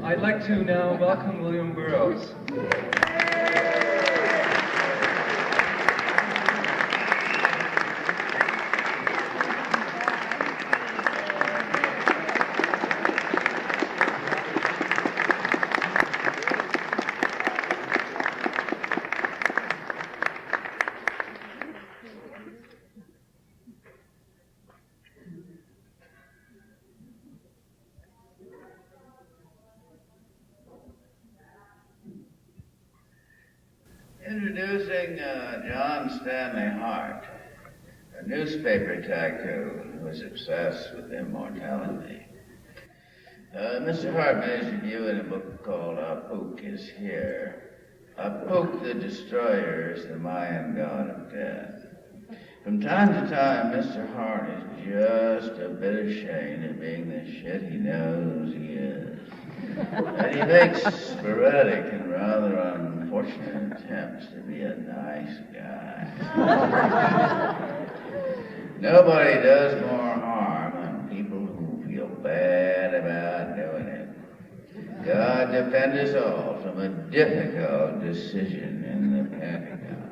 I'd like to now welcome William Burroughs. Introducing John Stanley Hart, a newspaper tycoon who was obsessed with immortality. Mr. Hart made his debut in a book called Apuk is Here. Apuk the Destroyer is the Mayan god of death. From time to time, Mr. Hart is just a bit ashamed of being the shit he knows he is. And he makes sporadic and rather unfortunate attempts to be a nice guy. Nobody does more harm than people who feel bad about doing it. God defend us all from a difficult decision in the Pentagon.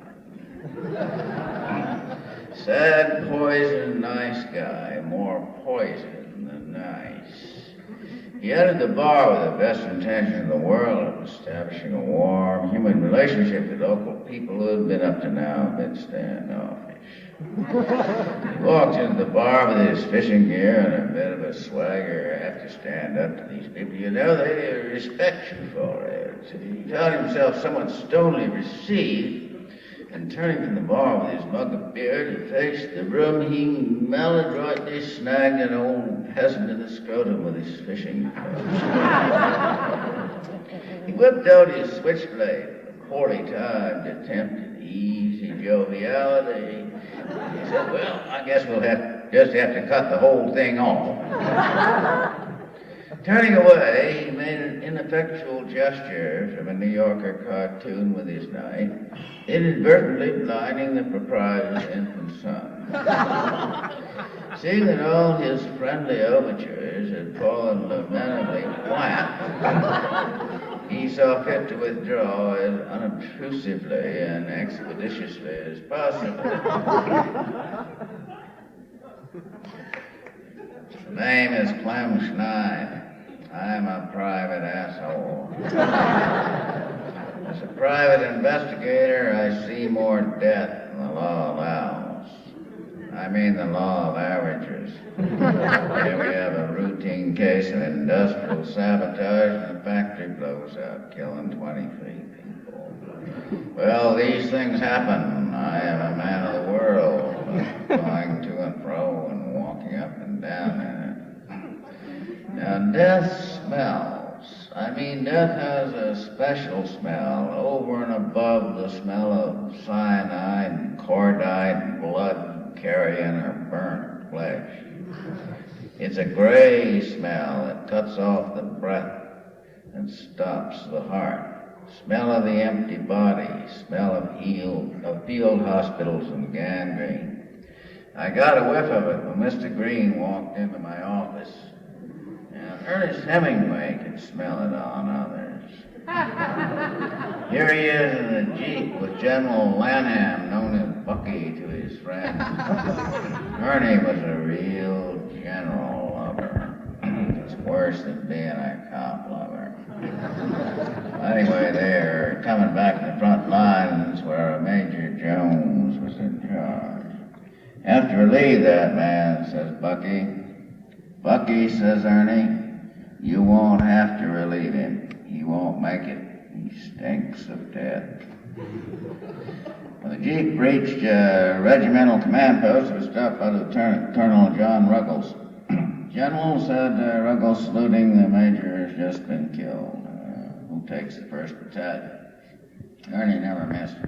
Sad, poison, nice guy, more poison than nice. He entered the bar with the best intention in the world of establishing a warm human relationship with local people who had been up to now a bit standoffish. He walked into the bar with his fishing gear and a bit of a swagger. You have to stand up to these people. You know, they respect you for it. So he found himself somewhat stonily received, and turning from the bar with his mug of beer to face the room, he maladroitly snagged an old peasant in the scrotum with his fishing hook. He whipped out his switchblade, a poorly timed attempt at easy joviality. He said, "Well, I guess we'll just have to cut the whole thing off." Turning away, he made an ineffectual gesture from a New Yorker cartoon with his knife, inadvertently blinding the proprietor's infant son. Seeing that all his friendly overtures had fallen lamentably flat, he saw fit to withdraw as unobtrusively and expeditiously as possible. The name is Clem Schneid. I'm a private asshole. As a private investigator, I see more death than the law allows. I mean the law of averages. Here we have a routine case of industrial sabotage and the factory blows up, killing 23 people. Well, these things happen. I am a man of the world, going to and fro and walking up and down in it. Now, death smells. I mean, death has a special smell over and above the smell of cyanide, cordite, blood carrion, or burnt flesh. It's a gray smell that cuts off the breath and stops the heart. Smell of the empty body, smell of field hospitals and gangrene. I got a whiff of it when Mr. Green walked into my office. And Ernest Hemingway could smell it on others. Here he is in a Jeep with General Lanham, known as Bucky to his friends. Ernie was a real general lover. It's worse than being a cop lover. Anyway, they're coming back to the front lines where Major Jones was in charge. Have to relieve that man, says Bucky. Bucky, says Ernie, you won't have to relieve him. He won't make it. He stinks of death. When the Jeep reached regimental command post, it was stopped by Lieutenant Colonel John Ruggles. General, said Ruggles, saluting, the major has just been killed. Who takes the 1st Battalion? Ernie never missed.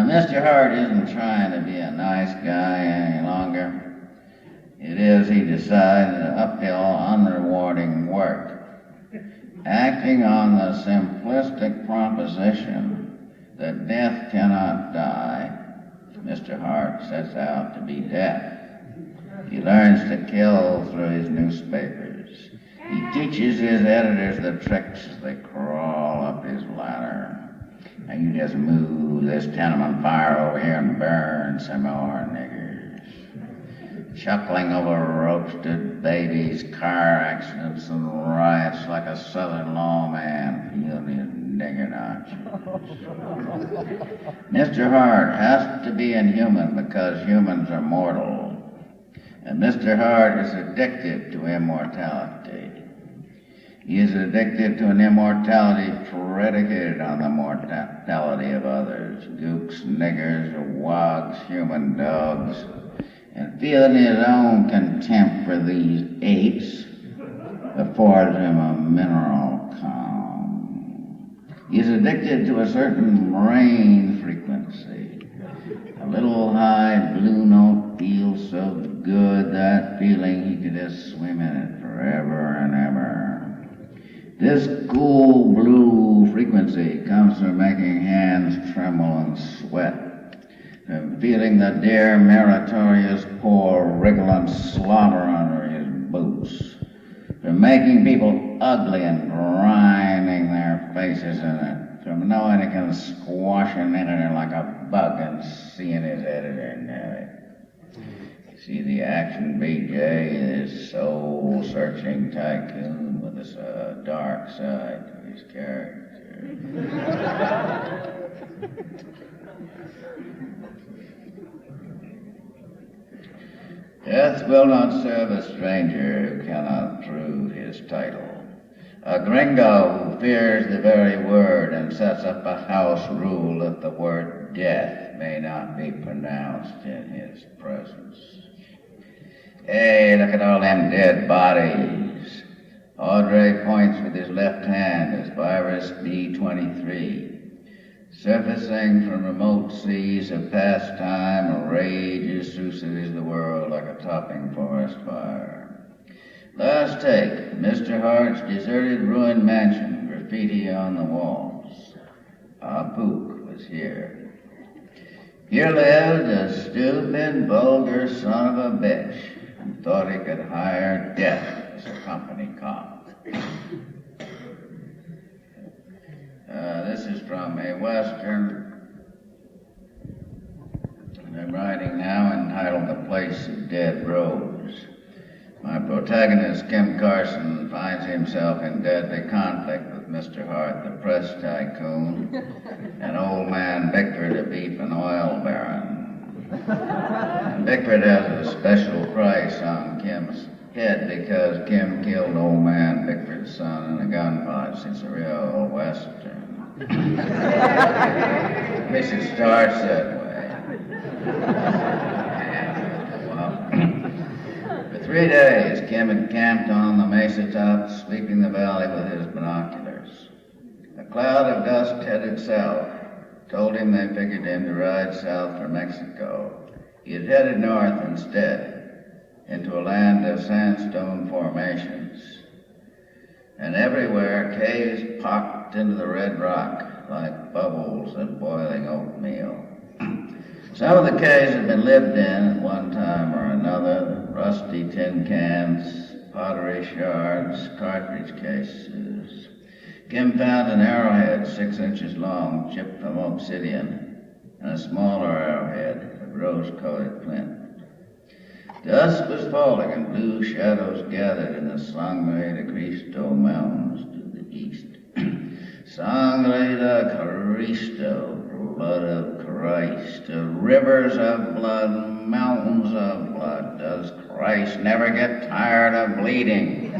Mr. Hart isn't trying to be a nice guy any longer. It is, he decided, uphill, unrewarding work. Acting on the simplistic proposition that death cannot die, Mr. Hart sets out to be death. He learns to kill through his newspapers. He teaches his editors the tricks as they crawl up his ladder. Now you just move this tenement fire over here and burn some more niggers. Chuckling over roasted babies, car accidents, and riots like a southern lawman feeling his nigger notches. Mr. Hart has to be inhuman because humans are mortal. And Mr. Hart is addicted to immortality. He is addicted to an immortality predicated on the mortality of others, gooks, niggers, wogs, human dogs, and feeling his own contempt for these apes affords him a mineral calm. He is addicted to a certain brain frequency. A little high blue note feels so good, that feeling he could just swim in it forever and ever. This cool blue frequency comes from making hands tremble and sweat, from feeling the dear meritorious poor wriggle and slobber under his boots, from making people ugly and grinding their faces in it, from knowing he can squash an editor like a bug and seeing his editor know it. See the action, BJ, this soul-searching tycoon with this dark side to his character. Death will not serve a stranger who cannot prove his title. A gringo who fears the very word and sets up a house rule that the word death may not be pronounced in his presence. Hey, look at all them dead bodies. Audrey points with his left hand as virus B-23, surfacing from remote seas of past time, rages through cities of the world like a topping forest fire. Last take, Mr. Hart's deserted ruined mansion, graffiti on the walls. Pook was here. Here lived a stupid, vulgar son of a bitch who thought he could hire death as a company cop. This is from a Western I'm writing now entitled The Place of Dead Rose. My protagonist, Kim Carson, finds himself in deadly conflict with Mr. Hart, the press tycoon, and old man Bickford, a beef and oil baron. And Bickford has a special price on Kim's head because Kim killed old man Bickford's son in a gunfight. It's a real Western. At least it starts that way. For 3 days, Kim encamped on the mesa top, sweeping the valley with his binoculars. A cloud of dust headed south told him they figured him to ride south for Mexico. He had headed north instead, into a land of sandstone formations. And everywhere, caves popped into the red rock like bubbles in boiling oatmeal. Some of the caves had been lived in at one time or another, rusty tin cans, pottery shards, cartridge cases. Kim found an arrowhead 6 inches long, chipped from obsidian, and a smaller arrowhead of rose-colored flint. Dusk was falling and blue shadows gathered in the Sangre de Cristo mountains to the east. Sangre de Cristo, blood of Christ, rivers of blood, mountains of blood. Does Christ never get tired of bleeding?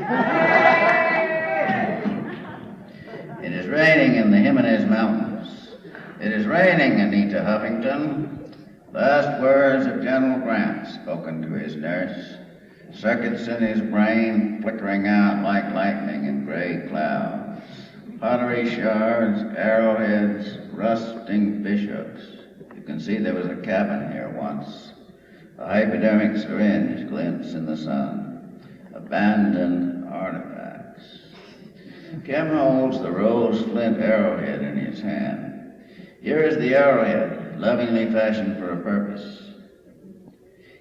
It is raining in the Jimenez Mountains. It is raining, Anita Huffington. Last words of General Grant spoken to his nurse. Circuits in his brain flickering out like lightning in gray clouds. Pottery shards, arrowheads, rusting fishhooks. You can see there was a cabin here once. A hypodermic syringe glints in the sun. Abandoned artifacts. Kim holds the rose flint arrowhead in his hand. Here is the arrowhead, lovingly fashioned for a purpose.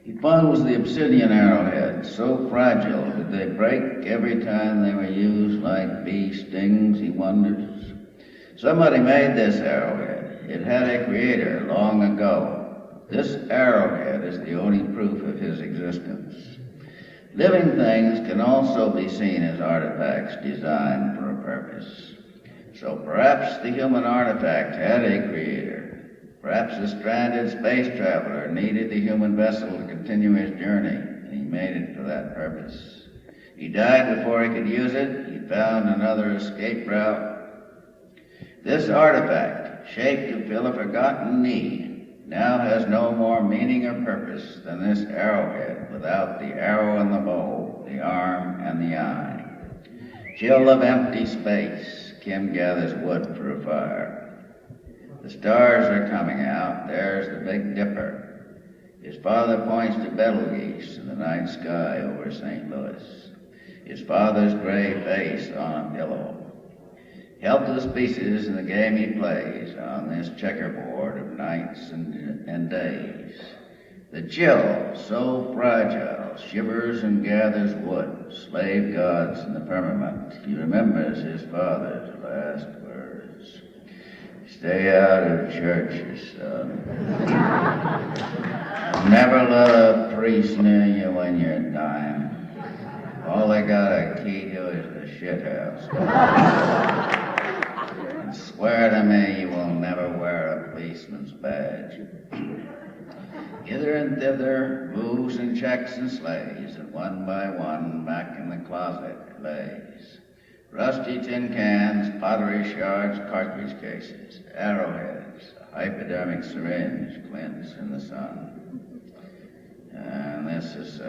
He fondles the obsidian arrowhead, so fragile that they break every time they were used like bee stings, he wonders. Somebody made this arrowhead. It had a creator long ago. This arrowhead is the only proof of his existence. Living things can also be seen as artifacts designed for a purpose. So perhaps the human artifact had a creator. Perhaps a stranded space traveler needed the human vessel to continue his journey, and he made it for that purpose. He died before he could use it. He found another escape route. This artifact, shaped to fill a forgotten need, now has no more meaning or purpose than this arrowhead without the arrow and the bow, the arm and the eye. Chill of empty space, Kim gathers wood for a fire. The stars are coming out. There's the Big Dipper. His father points to Betelgeuse in the night sky over St. Louis. His father's gray face on a pillow. Helpless pieces in the game he plays on this checkerboard of nights and days. The chill, so fragile, shivers and gathers wood, slave gods in the firmament. He remembers his father's last words. Stay out of churches, son. Never let a priest near you when you're dying. All they got a key to is the shithouse. And swear to me you will never wear a policeman's badge. Hither and thither, moves and checks and slays, and one by one, back in the closet lays. Rusty tin cans, pottery shards, cartridge cases, arrowheads, a hypodermic syringe glints in the sun. And this is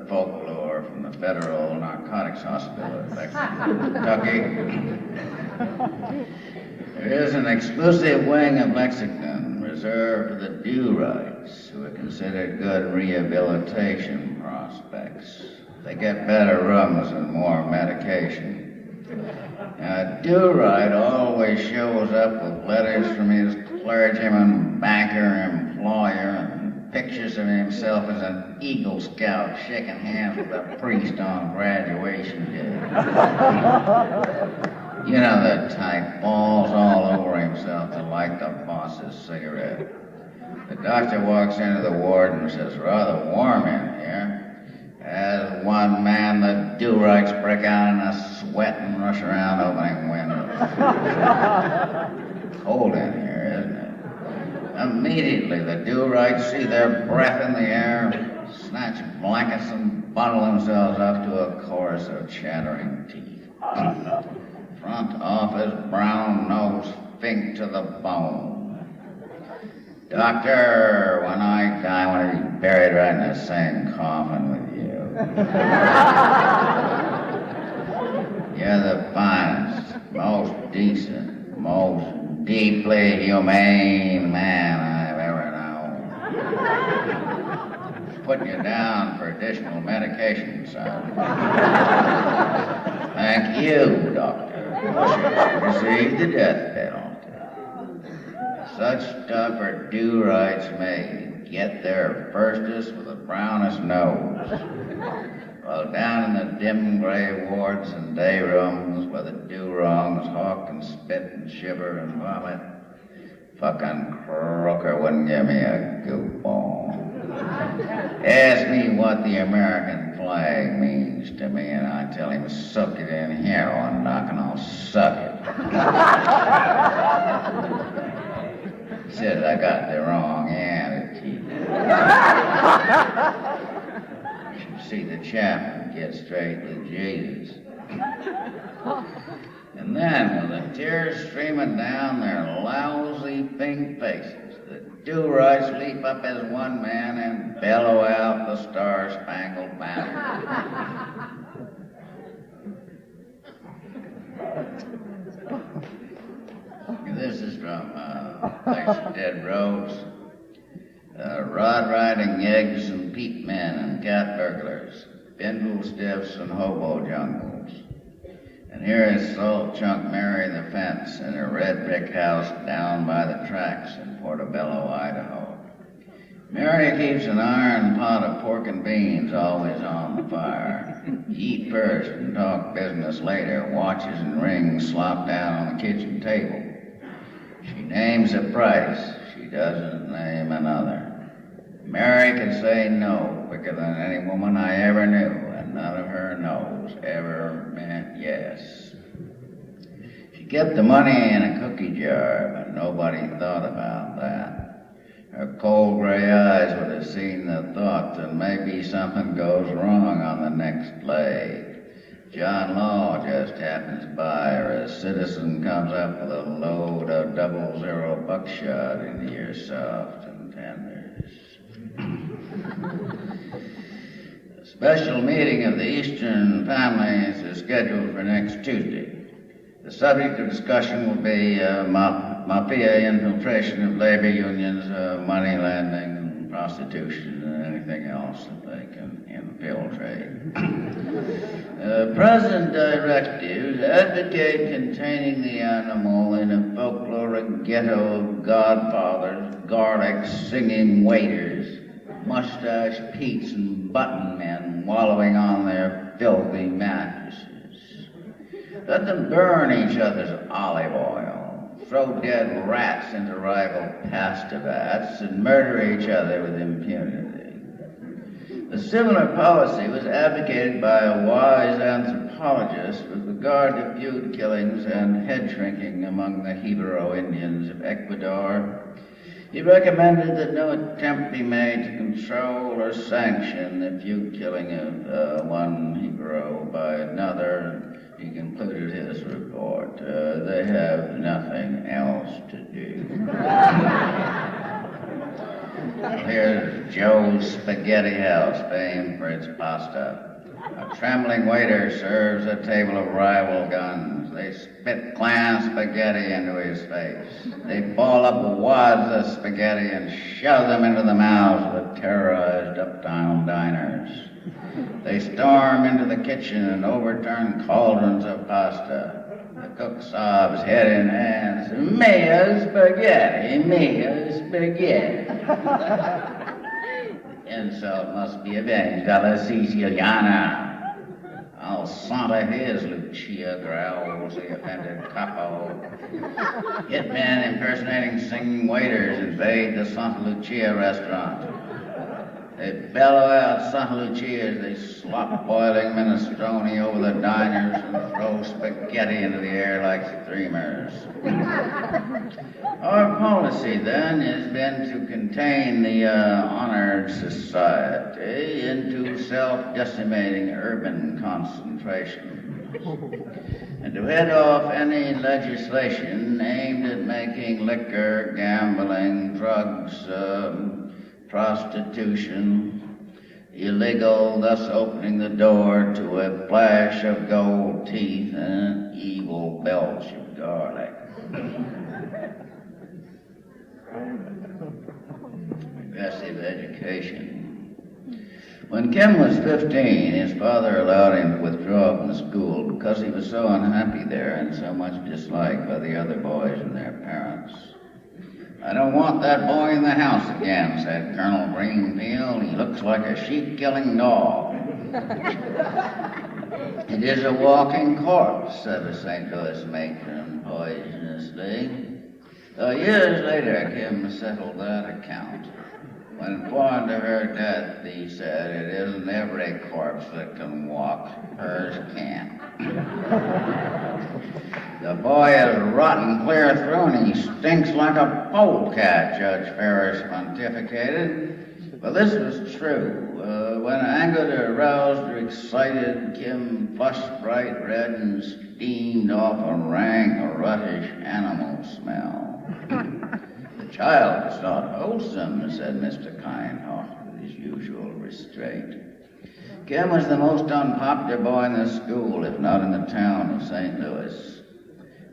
Folklore from the Federal Narcotics Hospital in Kentucky. There is an exclusive wing of Lexington reserved for the do-rights, who are considered good rehabilitation prospects. They get better rooms and more medication. Now, do-right always shows up with letters from his clergyman, banker, employer, and pictures of himself as an Eagle Scout shaking hands with a priest on graduation day. You know the type, falls all over himself to light the boss's cigarette. The doctor walks into the ward and says, rather warm in here. As one man, the do-rights break out in a sweat and rush around opening windows. Cold in here, isn't it? Immediately, the do-rights see their breath in the air, snatch blankets and bundle themselves up to a chorus of chattering teeth. Front office, brown nose, fink to the bone. Doctor, when I die, I want to be buried right in the same coffin with you. You're the finest, most decent, most deeply humane man I've ever known. Putting you down for additional medication, son. Thank you, doctor. Receive the death penalty. Such stuff are do-rights made. Get there firstest with the brownest nose. While down in the dim gray wards and day rooms where the do-wrongs hawk and spit and shiver and vomit, fucking croaker wouldn't give me a goofball. Ask me what the American flag means to me, and I tell him, soak it in heroin, Doc, and I'll suck it. Says I got the wrong attitude. You should see the chaplain get straight with Jesus. And then, with the tears streaming down their lousy pink faces, the do-rights leap up as one man and bellow out the Star-Spangled Banner. This is from Place of Dead Roads. Rod-riding yeggs and peat men and cat burglars, bindle stiffs and hobo jungles. And here is Salt Chunk Mary the Fence in her red brick house down by the tracks in Portobello, Idaho. Mary keeps an iron pot of pork and beans always on the fire. Eat first and talk business later. Watches and rings slop down on the kitchen table. She names a price. She doesn't name another. Mary can say no quicker than any woman I ever knew, and none of her no's ever meant yes. She kept the money in a cookie jar, but nobody thought about that. Her cold gray eyes would have seen the thought that maybe something goes wrong on the next leg. John Law just happens by, or a citizen comes up with a load of 00 buckshot into your soft and tenders. A special meeting of the Eastern families is scheduled for next Tuesday. The subject of discussion will be Mafia infiltration of labor unions, money lending, and prostitution, and anything else that they can infiltrate. Present directives advocate containing the animal in a folkloric ghetto of godfathers, garlic singing waiters, mustache Petes and button men wallowing on their filthy mattresses. Let them burn each other's olive oil, throw dead rats into rival pasta vats, and murder each other with impunity. A similar policy was advocated by a wise anthropologist with regard to feud killings and head shrinking among the Jibaro Indians of Ecuador. He recommended that no attempt be made to control or sanction the feud killing of one Jibaro by another. He concluded his report. They have nothing else to do. Here's Joe's Spaghetti House, famed for its pasta. A trembling waiter serves a table of rival guns. They spit clan spaghetti into his face. They ball up wads of spaghetti and shove them into the mouths of the terrorized uptown diners. They storm into the kitchen and overturn cauldrons of pasta. The cook sobs head in hands, "Mia spaghetti, Mia spaghetti." The insult must be avenged alla Siciliana. I'll saunter his, Lucia growls the offended capo. Hitmen impersonating singing waiters invade the Santa Lucia restaurant. They bellow out Santa Lucia as they slop boiling minestrone over the diners and throw spaghetti into the air like streamers. Our policy, then, has been to contain the honored society into self-decimating urban concentration, and to head off any legislation aimed at making liquor, gambling, drugs, prostitution illegal, thus opening the door to a flash of gold teeth and an evil belch of garlic. Progressive education. When Kim was 15, his father allowed him to withdraw from the school because he was so unhappy there and so much disliked by the other boys and their parents. "I don't want that boy in the house again," said Colonel Greenfield. "He looks like a sheep-killing dog." "It is a walking corpse," said a St. Louis matron poisonously. Years later, Kim settled that account. When informed of her death, he said, "It isn't every corpse that can walk. Hers can't." "The boy is rotten clear through and he stinks like a polecat," Judge Ferris pontificated. But this was true. When angered, aroused, or excited, Kim flushed bright red and steamed off a rank, ruttish animal smell. "The child is not wholesome," said Mr. Kindhoff with his usual restraint. Kim was the most unpopular boy in the school, if not in the town of St. Louis.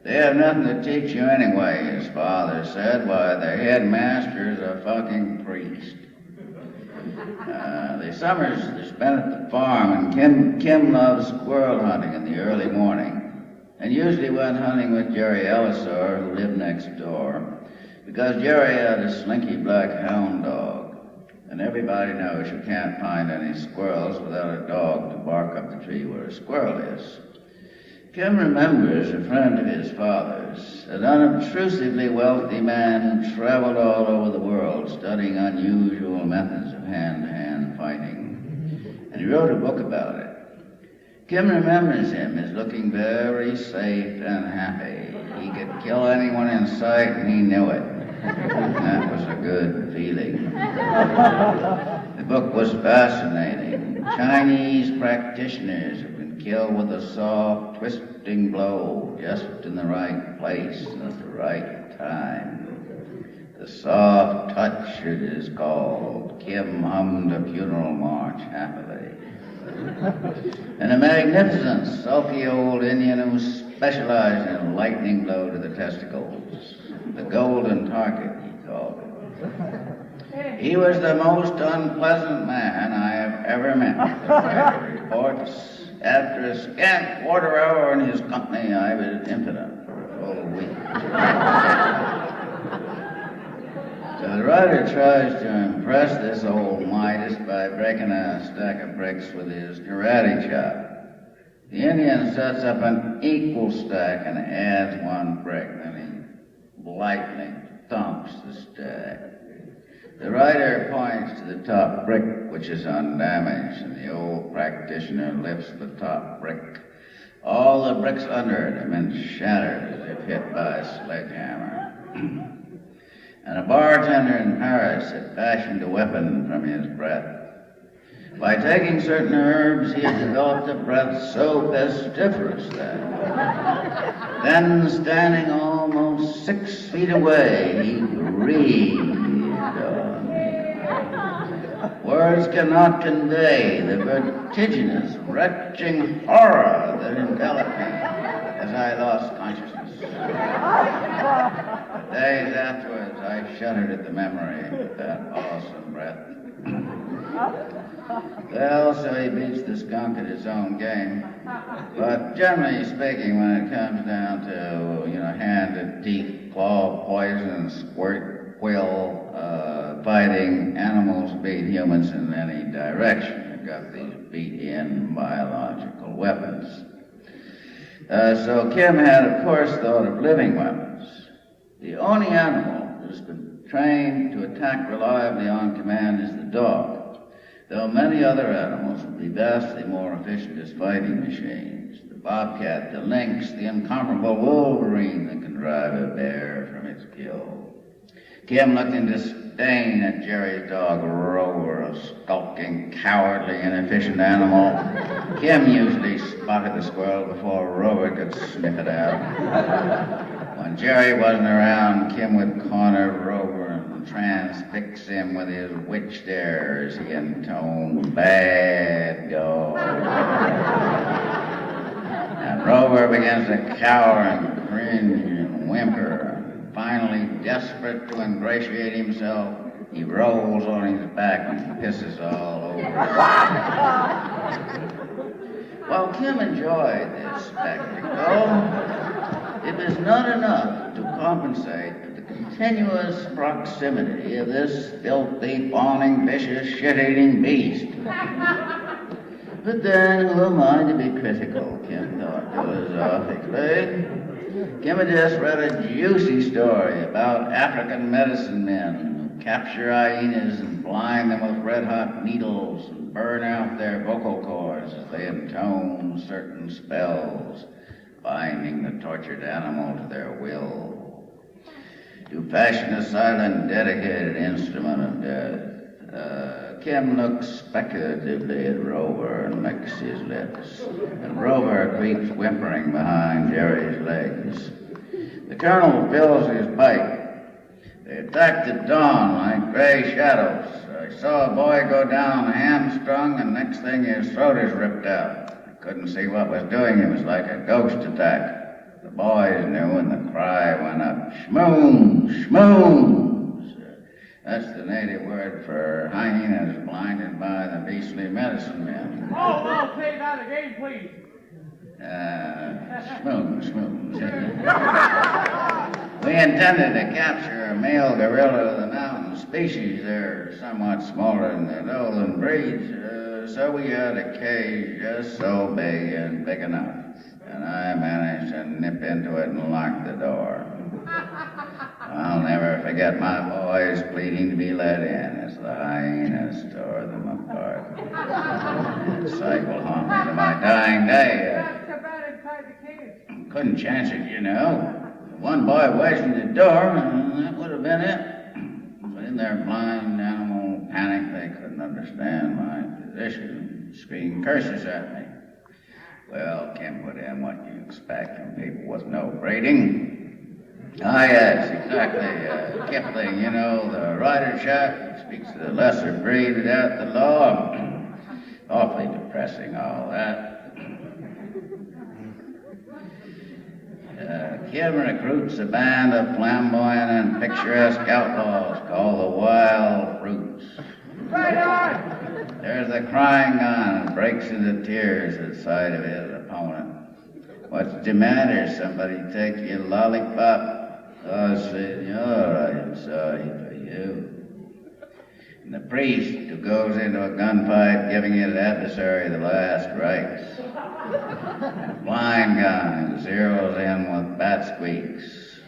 "They have nothing to teach you anyway," his father said. "Why, the headmaster is a fucking priest." The summers are spent at the farm, and Kim loves squirrel hunting in the early morning. and usually went hunting with Jerry Ellisor, who lived next door, because Jerry had a slinky black hound dog, and everybody knows you can't find any squirrels without a dog to bark up the tree where a squirrel is. Kim remembers a friend of his father's, an unobtrusively wealthy man who traveled all over the world studying unusual methods of hand-to-hand fighting, and he wrote a book about it. Kim remembers him as looking very safe and happy. He could kill anyone in sight, and he knew it. That was a good feeling. The book was fascinating. Chinese practitioners have been killed with a soft, twisting blow just in the right place and at the right time. The soft touch, it is called. Kim hummed a funeral march happily. And a magnificent, sulky old Indian who specialized in a lightning blow to the testicles. The golden target, he called it. He was the most unpleasant man I have ever met, the writer reports. After a scant quarter hour in his company, I was impotent for a full week. So the writer tries to impress this old Midas by breaking a stack of bricks with his karate chop. The Indian sets up an equal stack and adds one brick, then he lightly thumps the stack. The writer points to the top brick, which is undamaged, and the old practitioner lifts the top brick. All the bricks under it have been shattered as if hit by a sledgehammer. And a bartender in Paris had fashioned a weapon from his breath. By taking certain herbs, he had developed a breath so pestiferous that, then standing almost 6 feet away, he breathed on me. Words cannot convey the vertiginous, retching horror that enveloped me as I lost consciousness. Days afterwards, I shuddered at the memory of that awesome breath. Well, so he beats the skunk at his own game. But generally speaking, when it comes down to, hand and teeth, claw, poison, squirt, quill, fighting, animals beat humans in any direction. They've got these beat-in biological weapons. So Kim had, of course, thought of living weapons. The only animal who's been trained to attack reliably on command is the dog, though many other animals would be vastly more efficient as fighting machines. The bobcat, the lynx, the incomparable wolverine that can drive a bear from its kill. Kim looked in disdain at Jerry's dog, Rover, a skulking, cowardly, inefficient animal. Kim usually spotted the squirrel before Rover could sniff it out. When Jerry wasn't around, Kim would corner Rover and transfix him with his witch stare as he intoned, "Bad dog." And Rover begins to cower and cringe and whimper. Finally, desperate to ingratiate himself, he rolls on his back and pisses all over. While Kim enjoyed this spectacle, it was not enough to compensate for the continuous proximity of this filthy, fawning, vicious, shit-eating beast. But then, who am I to be critical, Kim thought philosophically. Kim had just read a juicy story about African medicine men who capture hyenas and blind them with red-hot needles and burn out their vocal cords as they intone certain spells, binding the tortured animal to their will, to fashion a silent, dedicated instrument of death. Kim looks speculatively at Rover and licks his lips, and Rover creeps whimpering behind Jerry's legs. The colonel fills his pipe. They attacked at dawn like gray shadows. I saw a boy go down hamstrung, and next thing his throat is ripped out. I couldn't see what was doing. It was like a ghost attack. The boys knew, and the cry went up, "Shmoon! Shmoon!" That's the native word for hyenas blinded by the beastly medicine men. Oh, say that again, please. Smooth. We intended to capture a male gorilla of the mountain species. They're somewhat smaller than the Nolan breeds, so we had a cage just so big and big enough. And I managed to nip into it and lock the door. I'll never forget my boys pleading to be let in as the hyenas tore them apart. That sight will haunt me to my dying day. Couldn't chance it, you know. One boy wedged in the door, and that would have been it. But in their blind animal panic, they couldn't understand my position, screamed curses at me. Well, Kim put in what you expect from people with no breeding. Ah, yes, exactly. Kipling, you know, the writer chap, speaks of the lesser breed without the law. Awfully depressing, all that. Kim recruits a band of flamboyant and picturesque outlaws called the Wild Fruits. Right on! There's the crying gun and breaks into tears at sight of his opponent. What's the matter? Somebody take your lollipop? Oh, senor, I am sorry for you. And the priest who goes into a gunfight giving his adversary the last rites. Blind gun who zeroes in with bat squeaks.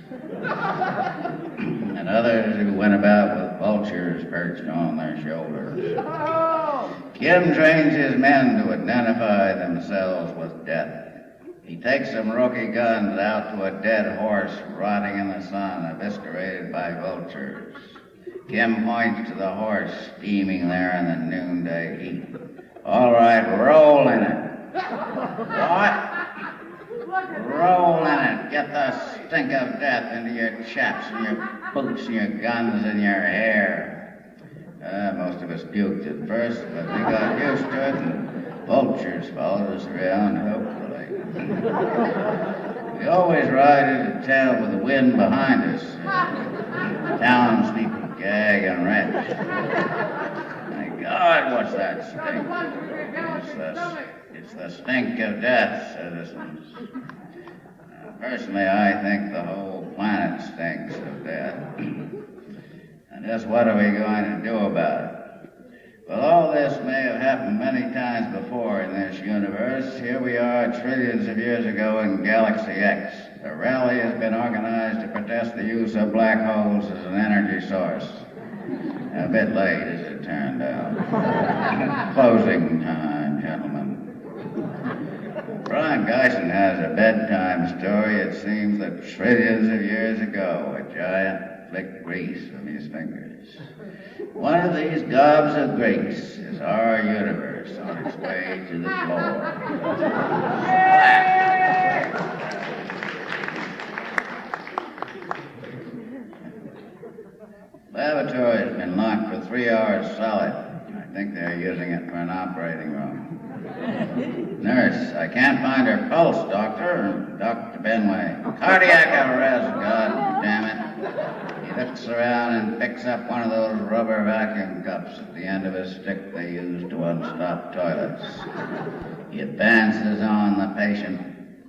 And others who went about with vultures perched on their shoulders. Kim trains his men to identify themselves with death. He takes some rookie guns out to a dead horse rotting in the sun, eviscerated by vultures. Kim points to the horse steaming there in the noonday heat. All right, roll in it. What? Roll in it. Get the stink of death into your chaps and your boots and your guns and your hair. Most of us puked at first, but we got used to it, and vultures followed us around, hopefully. We always ride into town with the wind behind us. Townspeople gag and retch. My God, what's that stink? It's the stink of death, citizens. Personally, I think the whole planet stinks of death. And just what are we going to do about it? Well, all this may have happened many times before in this universe. Here we are trillions of years ago in Galaxy X. A rally has been organized to protest the use of black holes as an energy source. A bit late, as it turned out. Closing time, gentlemen. Brian Geisen has a bedtime story. It seems that trillions of years ago, a giant flicked grease from his fingers. One of these gobs of grease is our universe on its way to the floor. Lavatory has been locked for 3 hours solid. I think they're using it for an operating room. Nurse, I can't find her pulse, doctor. Dr. Benway. Cardiac arrest, God damn it. He looks around and picks up one of those rubber vacuum cups at the end of a stick they use to unstop toilets. He advances on the patient.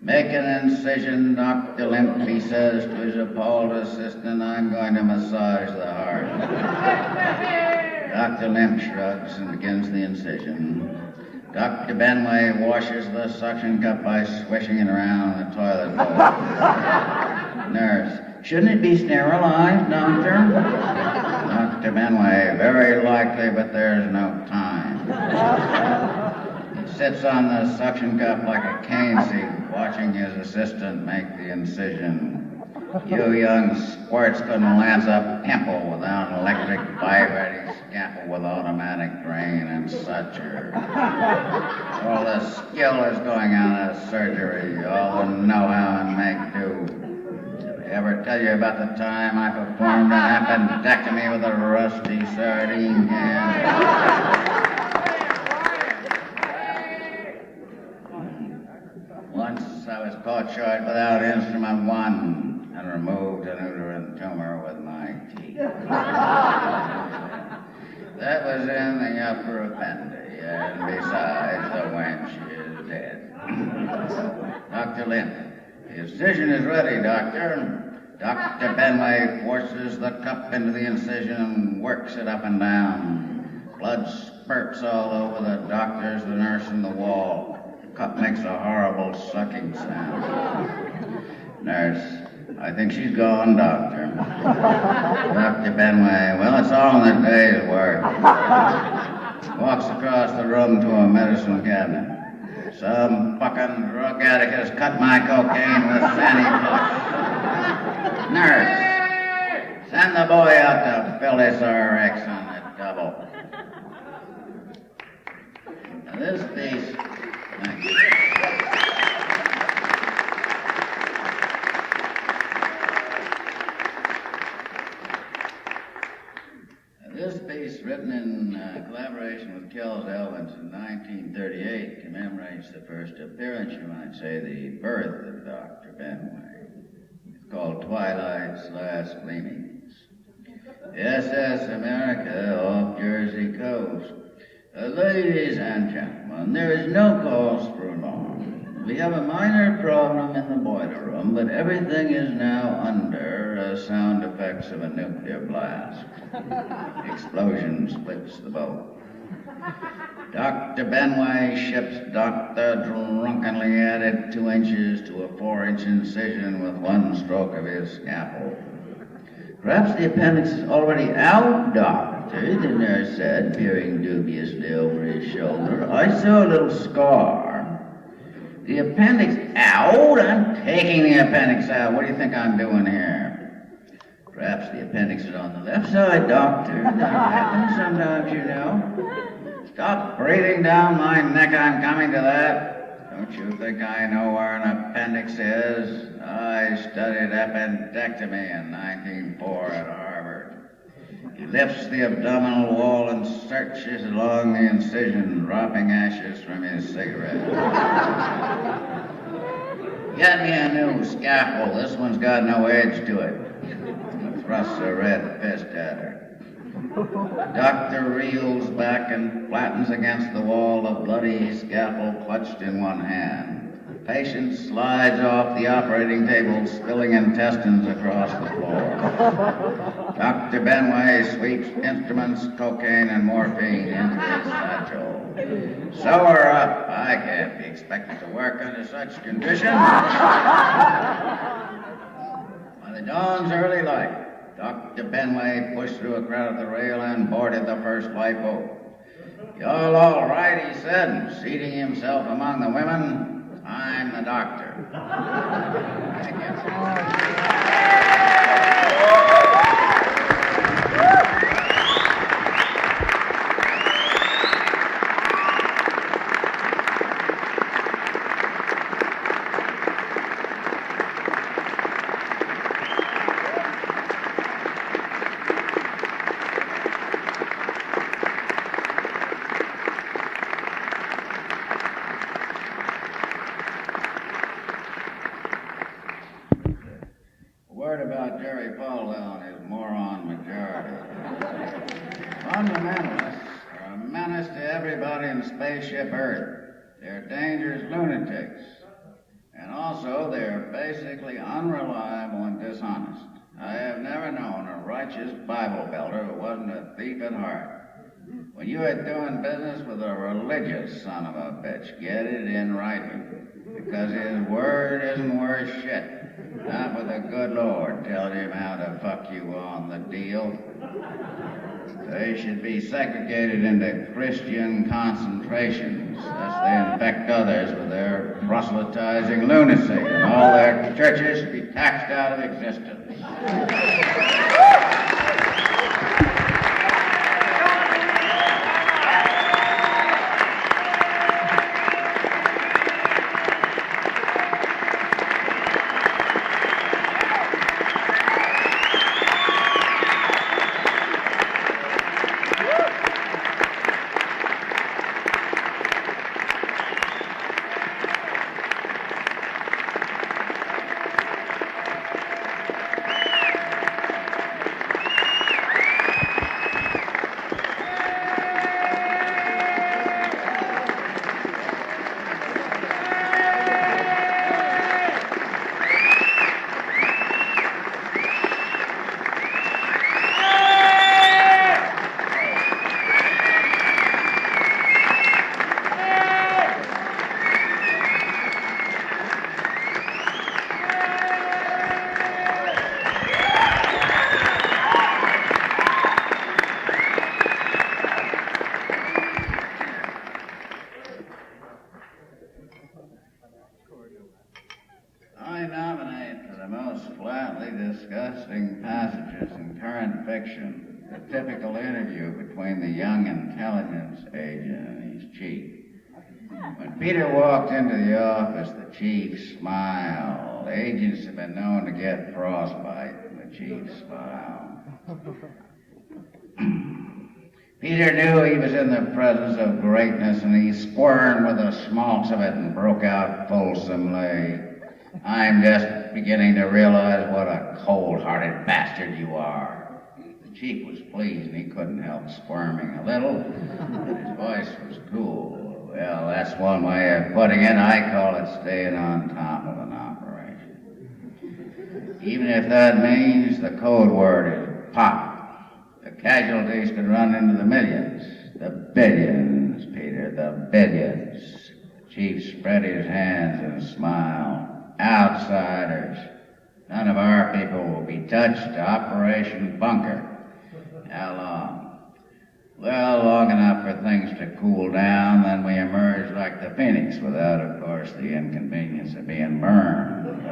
Make an incision, Dr. Limp, he says to his appalled assistant. I'm going to massage the heart. Dr. Limp shrugs and begins the incision. Dr. Benway washes the suction cup by swishing it around the toilet bowl. Nurse, shouldn't it be sterilized, doctor? Dr. Benway, very likely, but there's no time. He sits on the suction cup like a cane seat, watching his assistant make the incision. You young squirts couldn't lance a pimple without an electric vibrating scalpel with automatic drain and suture. All the skill is going on in surgery, all the know-how and make-do. Did I ever tell you about the time I performed an appendectomy with a rusty sardine can? Once I was caught short without instrument 1 and removed an uterine tumor with my teeth. That was in the upper appendix, and besides, the wench is dead. Dr. Lynn, the incision is ready, Doctor. Dr. Benway forces the cup into the incision and works it up and down. Blood spurts all over the doctors, the nurse, and the wall. The cup makes a horrible sucking sound. Nurse, I think she's gone, Doctor. Dr. Benway, well, it's all in the day's work. Walks across the room to a medicine cabinet. Some fucking drug addict has cut my cocaine with Fanny Flush. Nurse, send the boy out to fill this RX on the double. Now this piece, thank you. This piece, written in collaboration with Kells Elvins in 1938, commemorates the first appearance, you might say, the birth of Dr. Benway. It's called Twilight's Last Gleamings. The SS America off Jersey coast. Ladies and gentlemen, there is no cause for alarm. We have a minor problem in the boiler room, but everything is now under sound effects of a nuclear blast. The explosion splits the boat. Dr. Benway ships Dr. drunkenly added 2 inches to a 4-inch incision with one stroke of his scalpel. Perhaps the appendix is already out, Doctor, the nurse said, peering dubiously over his shoulder. I saw a little scar. The appendix out? I'm taking the appendix out. What do you think I'm doing here? Perhaps the appendix is on the left side, Doctor. That happens sometimes, you know. Stop breathing down my neck. I'm coming to that. Don't you think I know where an appendix is? I studied appendectomy in 1904 at Harvard. He lifts the abdominal wall and searches along the incision, dropping ashes from his cigarette. Get me a new scalpel. This one's got no edge to it. Thrusts a red fist at her. Doctor reels back and flattens against the wall, the bloody scalpel clutched in one hand. Patient slides off the operating table, spilling intestines across the floor. Dr. Benway sweeps instruments, cocaine, and morphine into his satchel. Sew her up. I can't be expected to work under such conditions. By the dawn's early light, Dr. Benway pushed through a crowd at the rail and boarded the first lifeboat. Y'all all right, he said, seating himself among the women. I'm the doctor. Thank you. Fundamentalists are a menace to everybody in spaceship Earth. They're dangerous lunatics. And also, they're basically unreliable and dishonest. I have never known a righteous Bible belter who wasn't a thief at heart. When you are doing business with a religious son of a bitch, get it in writing. Because his word isn't worth shit. Not with the good Lord tells him how to fuck you on the deal. They should be segregated into Christian concentrations, lest they infect others with their proselytizing lunacy, and all their churches should be taxed out of existence. disgusting passages in current fiction, the typical interview between the young intelligence agent and his chief. When Peter walked into the office, the chief smiled. Agents have been known to get frostbite, and the chief smiled. Peter knew he was in the presence of greatness, and he squirmed with the schmaltz of it and broke out fulsomely. I'm just beginning to realize what a cold-hearted bastard you are. The chief was pleased, and he couldn't help squirming a little, but his voice was cool. Well, that's one way of putting it. I call it staying on top of an operation. Even if that means the code word is pop. The casualties could run into the millions. The billions, Peter, the billions. The chief spread his hands and smiled. Outsiders. None of our people will be touched. Operation Bunker. How long? Well, long enough for things to cool down, then we emerge like the phoenix without, of course, the inconvenience of being burned.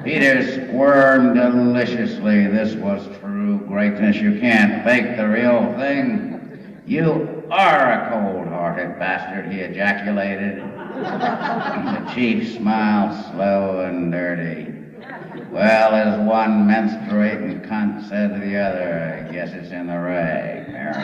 Peter squirmed deliciously. This was true greatness. You can't fake the real thing. You are a cold-hearted bastard, he ejaculated. The chief smiled slow and dirty. Well, as one menstruating cunt said to the other, I guess it's in the rag, Mary.